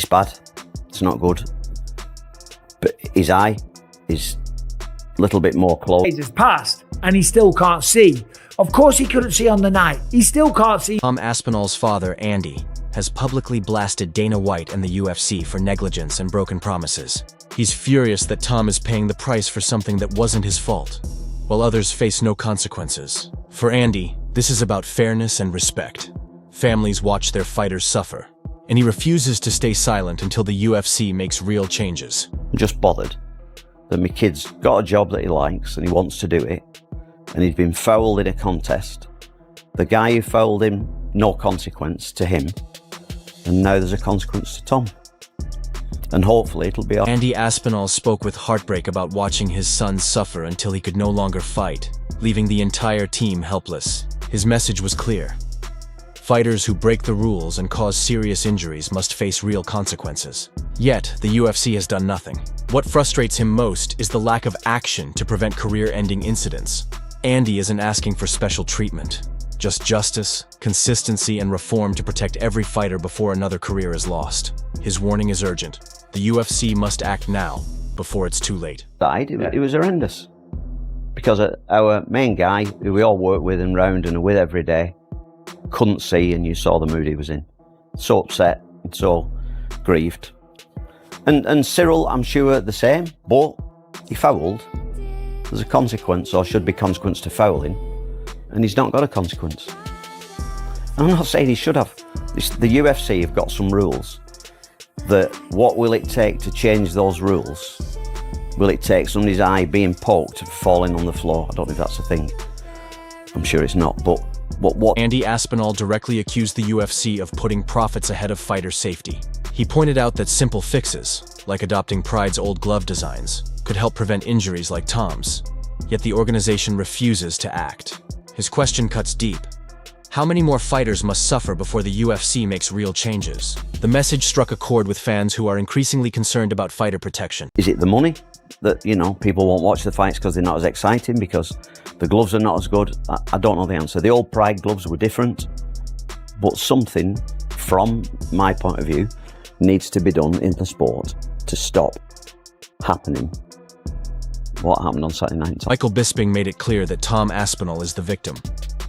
It's bad. It's not good. But his eye is a little bit more closed. Days has passed and he still can't see. Of course he couldn't see on the night. He still can't see. Tom Aspinall's father, Andy, has publicly blasted Dana White and the UFC for negligence and broken promises. He's furious that Tom is paying the price for something that wasn't his fault, while others face no consequences. For Andy, this is about fairness and respect. Families watch their fighters suffer, and he refuses to stay silent until the UFC makes real changes. I'm just bothered that my kid's got a job that he likes and he wants to do it, and he's been fouled in a contest. The guy who fouled him, no consequence to him, and now there's a consequence to Tom. And hopefully it'll be... Andy Aspinall spoke with heartbreak about watching his son suffer until he could no longer fight, leaving the entire team helpless. His message was clear. Fighters who break the rules and cause serious injuries must face real consequences. Yet, the UFC has done nothing. What frustrates him most is the lack of action to prevent career-ending incidents. Andy isn't asking for special treatment, just justice, consistency, and reform to protect every fighter before another career is lost. His warning is urgent. The UFC must act now, before it's too late. It was horrendous. Because our main guy, who we all work with and round and are with every day, couldn't see, and you saw the mood he was in. So upset and so grieved. And Cyril, I'm sure, the same, but he fouled. There's a consequence, or should be consequence, to fouling, and he's not got a consequence. And I'm not saying he should have. The UFC have got some rules that what will it take to change those rules? Will it take somebody's eye being poked and falling on the floor? I don't know if that's a thing. I'm sure it's not, but what? Andy Aspinall directly accused the UFC of putting profits ahead of fighter safety. He pointed out that simple fixes, like adopting Pride's old glove designs, could help prevent injuries like Tom's. Yet the organization refuses to act. His question cuts deep. How many more fighters must suffer before the UFC makes real changes? The message struck a chord with fans who are increasingly concerned about fighter protection. Is it the money that, people won't watch the fights because they're not as exciting, because the gloves are not as good? I don't know the answer. The old Pride gloves were different, but something, from my point of view, needs to be done in the sport to stop happening what happened on Saturday night. Michael Bisping made it clear that Tom Aspinall is the victim,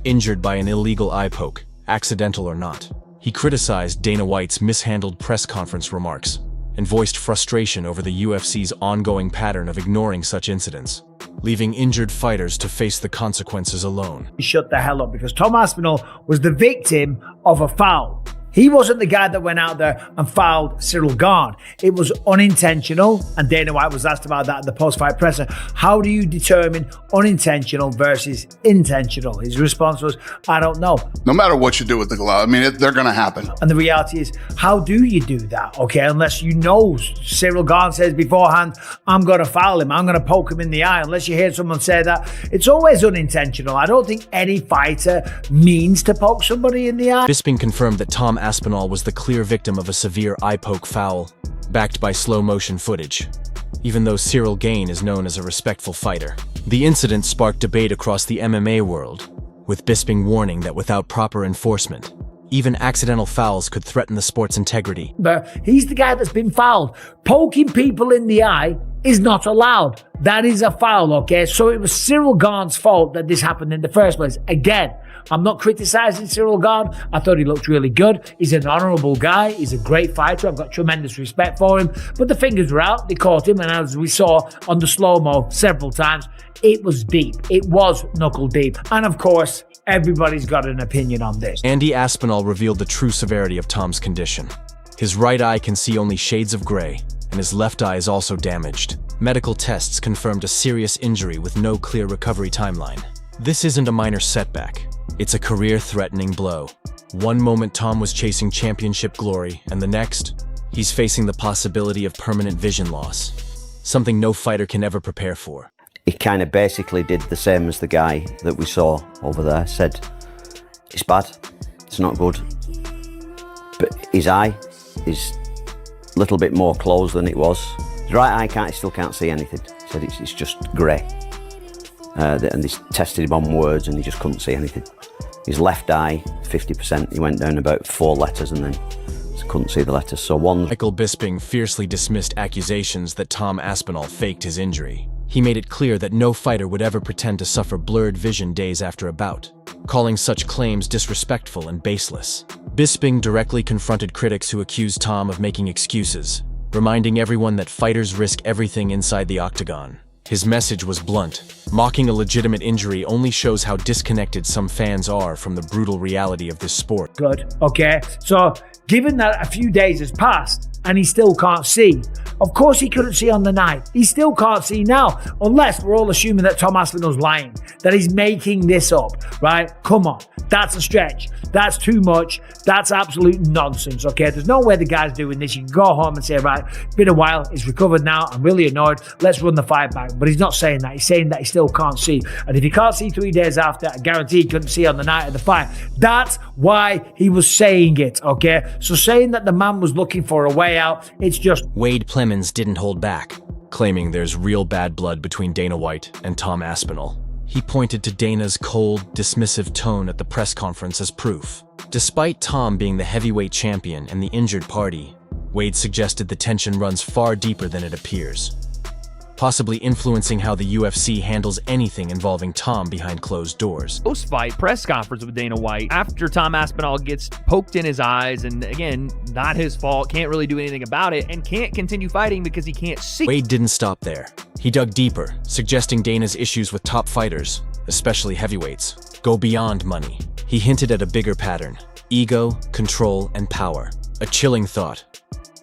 injured by an illegal eye poke, accidental or not. He criticized Dana White's mishandled press conference remarks and voiced frustration over the UFC's ongoing pattern of ignoring such incidents, leaving injured fighters to face the consequences alone. He shut the hell up because Tom Aspinall was the victim of a foul. He wasn't the guy that went out there and fouled Cyril Gane. It was unintentional, and Dana White was asked about that at the post-fight presser. How do you determine unintentional versus intentional? His response was, I don't know. No matter what you do with the glove, they're going to happen. And the reality is, how do you do that? Okay, unless you know Cyril Gane says beforehand, I'm going to foul him, I'm going to poke him in the eye. Unless you hear someone say that, it's always unintentional. I don't think any fighter means to poke somebody in the eye. Bisping confirmed that Tom Aspinall was the clear victim of a severe eye poke foul, backed by slow-motion footage, even though Cyril Gane is known as a respectful fighter. The incident sparked debate across the MMA world, with Bisping warning that without proper enforcement, even accidental fouls could threaten the sport's integrity. But he's the guy that's been fouled. Poking people in the eye is not allowed. That is a foul, okay? So it was Cyril Gane's fault that this happened in the first place. Again, I'm not criticizing Cyril Gane. I thought he looked really good. He's an honorable guy. He's a great fighter. I've got tremendous respect for him. But the fingers were out. They caught him. And as we saw on the slow-mo several times, it was deep. It was knuckle deep. And of course, everybody's got an opinion on this. Andy Aspinall revealed the true severity of Tom's condition. His right eye can see only shades of gray, and his left eye is also damaged. Medical tests confirmed a serious injury with no clear recovery timeline. This isn't a minor setback. It's a career-threatening blow. One moment Tom was chasing championship glory, and the next, he's facing the possibility of permanent vision loss, something no fighter can ever prepare for. He kind of basically did the same as the guy that we saw over there, said, it's bad, it's not good, but his eye is a little bit more closed than it was. His right eye still can't see anything. He said it's just grey. And they tested him on words and he just couldn't see anything. His left eye, 50%, he went down about 4 letters and then it's couldn't see the letters. So one's Michael Bisping fiercely dismissed accusations that Tom Aspinall faked his injury. He made it clear that no fighter would ever pretend to suffer blurred vision days after a bout, calling such claims disrespectful and baseless. Bisping directly confronted critics who accused Tom of making excuses, reminding everyone that fighters risk everything inside the octagon. His message was blunt. Mocking a legitimate injury only shows how disconnected some fans are from the brutal reality of this sport. Good. Okay. So, given that a few days has passed and he still can't see, of course he couldn't see on the night. He still can't see now, unless we're all assuming that Tom Aspinall's lying, that he's making this up, right? Come on. That's a stretch. That's too much. That's absolute nonsense, okay? There's no way the guy's doing this. You can go home and say, right, it's been a while. He's recovered now. I'm really annoyed. Let's run the fight back. But he's not saying that. He's saying that he still can't see. And if he can't see 3 days after, I guarantee he couldn't see on the night of the fight. That's why he was saying it, okay? So saying that the man was looking for a way out, it's just... Wade Plemons didn't hold back, claiming there's real bad blood between Dana White and Tom Aspinall. He pointed to Dana's cold, dismissive tone at the press conference as proof. Despite Tom being the heavyweight champion and the injured party, Wade suggested the tension runs far deeper than it appears, possibly influencing how the UFC handles anything involving Tom behind closed doors. Post-fight press conference with Dana White after Tom Aspinall gets poked in his eyes, and again, not his fault, can't really do anything about it, and can't continue fighting because he can't see. Wade didn't stop there. He dug deeper, suggesting Dana's issues with top fighters, especially heavyweights, go beyond money. He hinted at a bigger pattern: ego, control, and power. A chilling thought.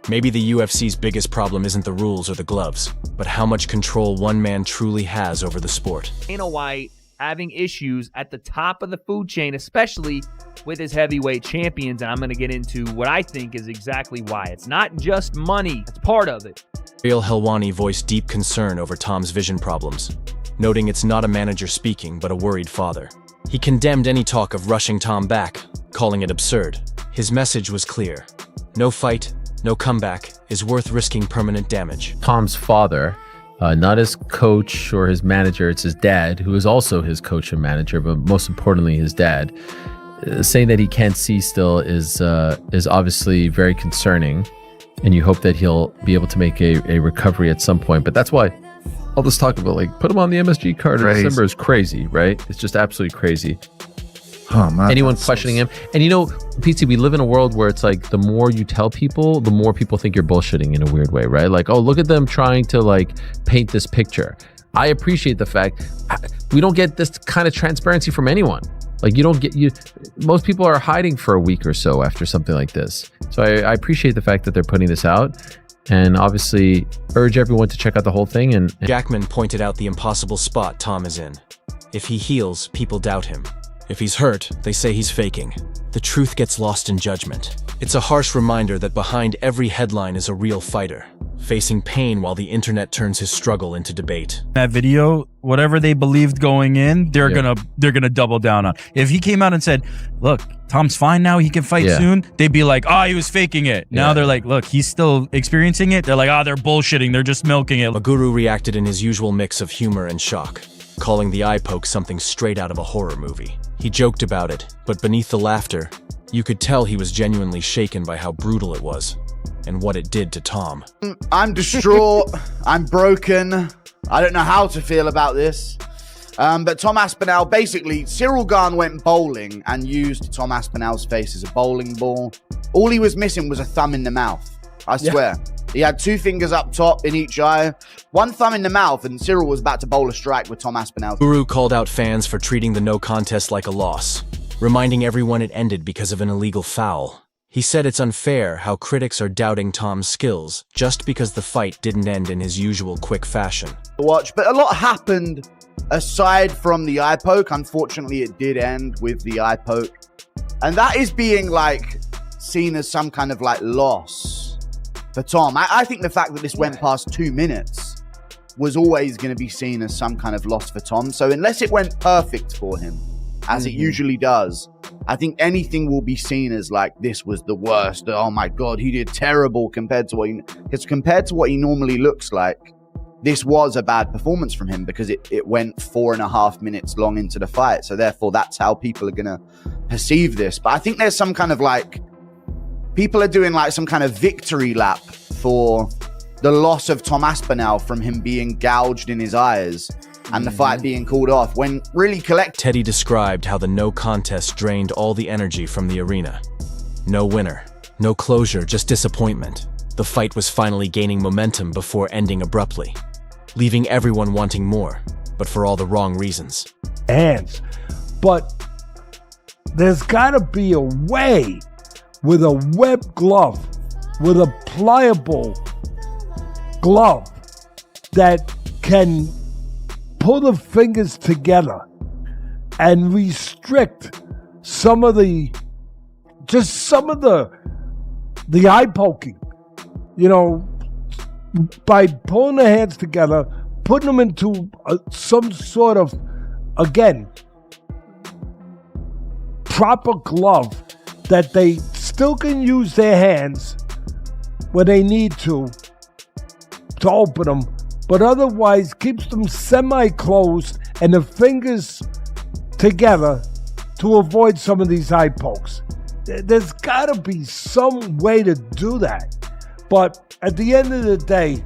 Maybe the UFC's biggest problem isn't the rules or the gloves, but how much control one man truly has over the sport. Dana White having issues at the top of the food chain, especially with his heavyweight champions, and I'm going to get into what I think is exactly why. It's not just money, it's part of it. Ariel Helwani voiced deep concern over Tom's vision problems, noting it's not a manager speaking, but a worried father. He condemned any talk of rushing Tom back, calling it absurd. His message was clear: no fight, no comeback is worth risking permanent damage. Tom's father, not his coach or his manager, it's his dad, who is also his coach and manager, but most importantly his dad, saying that he can't see still is obviously very concerning, and you hope that he'll be able to make a recovery at some point. But that's why all this talk about, like, put him on the MSG card in December is crazy, right? It's just absolutely crazy. Oh, man. Anyone questioning him. And you know, PC, we live in a world where it's like the more you tell people, the more people think you're bullshitting in a weird way, right? Like, oh, look at them trying to like paint this picture. I appreciate the fact we don't get this kind of transparency from anyone. Like, most people are hiding for a week or so after something like this. So I appreciate the fact that they're putting this out, and obviously urge everyone to check out the whole thing. And Jackman pointed out the impossible spot Tom is in. If he heals, people doubt him. If he's hurt, they say he's faking. The truth gets lost in judgment. It's a harsh reminder that behind every headline is a real fighter, facing pain while the internet turns his struggle into debate. That video, whatever they believed going in, they're gonna double down on. If he came out and said, look, Tom's fine now, he can fight soon, they'd be like, he was faking it. Now they're like, look, he's still experiencing it. They're like, they're bullshitting, they're just milking it. Maguru reacted in his usual mix of humor and shock, calling the eye poke something straight out of a horror movie. He joked about it, but beneath the laughter, you could tell he was genuinely shaken by how brutal it was and what it did to Tom. I'm distraught. I'm broken. I don't know how to feel about this. But Tom Aspinall, basically, Cyril Gane went bowling and used Tom Aspinall's face as a bowling ball. All he was missing was a thumb in the mouth. I swear. He had 2 fingers up top in each eye, 1 thumb in the mouth, and Cyril was about to bowl a strike with Tom Aspinall. Guru called out fans for treating the no contest like a loss, reminding everyone it ended because of an illegal foul. He said it's unfair how critics are doubting Tom's skills just because the fight didn't end in his usual quick fashion. Watch, but a lot happened aside from the eye poke. Unfortunately, it did end with the eye poke, and that is being like seen as some kind of like loss for Tom. I think the fact that this went past 2 minutes was always going to be seen as some kind of loss for Tom. So unless it went perfect for him, as it usually does, I think anything will be seen as like, this was the worst. Oh my God, he did terrible compared to what he normally looks like. This was a bad performance from him because it went 4.5 minutes long into the fight. So therefore, that's how people are going to perceive this. But I think there's some kind of like people are doing like some kind of victory lap for the loss of Tom Aspinall from him being gouged in his eyes and the fight being called off, when really Teddy described how the no contest drained all the energy from the arena. No winner, no closure, just disappointment. The fight was finally gaining momentum before ending abruptly, leaving everyone wanting more, but for all the wrong reasons. Hands. But there's got to be a way with a web glove, with a pliable glove that can pull the fingers together and restrict some of the eye poking, you know, by pulling the hands together, putting them into some sort of, again, proper glove that they still can use their hands when they need to open them, but otherwise keeps them semi-closed and the fingers together to avoid some of these eye pokes. There's got to be some way to do that. But at the end of the day,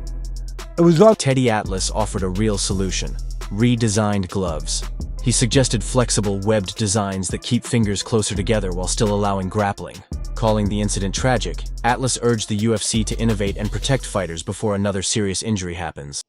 it was on. Teddy Atlas offered a real solution: redesigned gloves. He suggested flexible, webbed designs that keep fingers closer together while still allowing grappling. Calling the incident tragic, Atlas urged the UFC to innovate and protect fighters before another serious injury happens.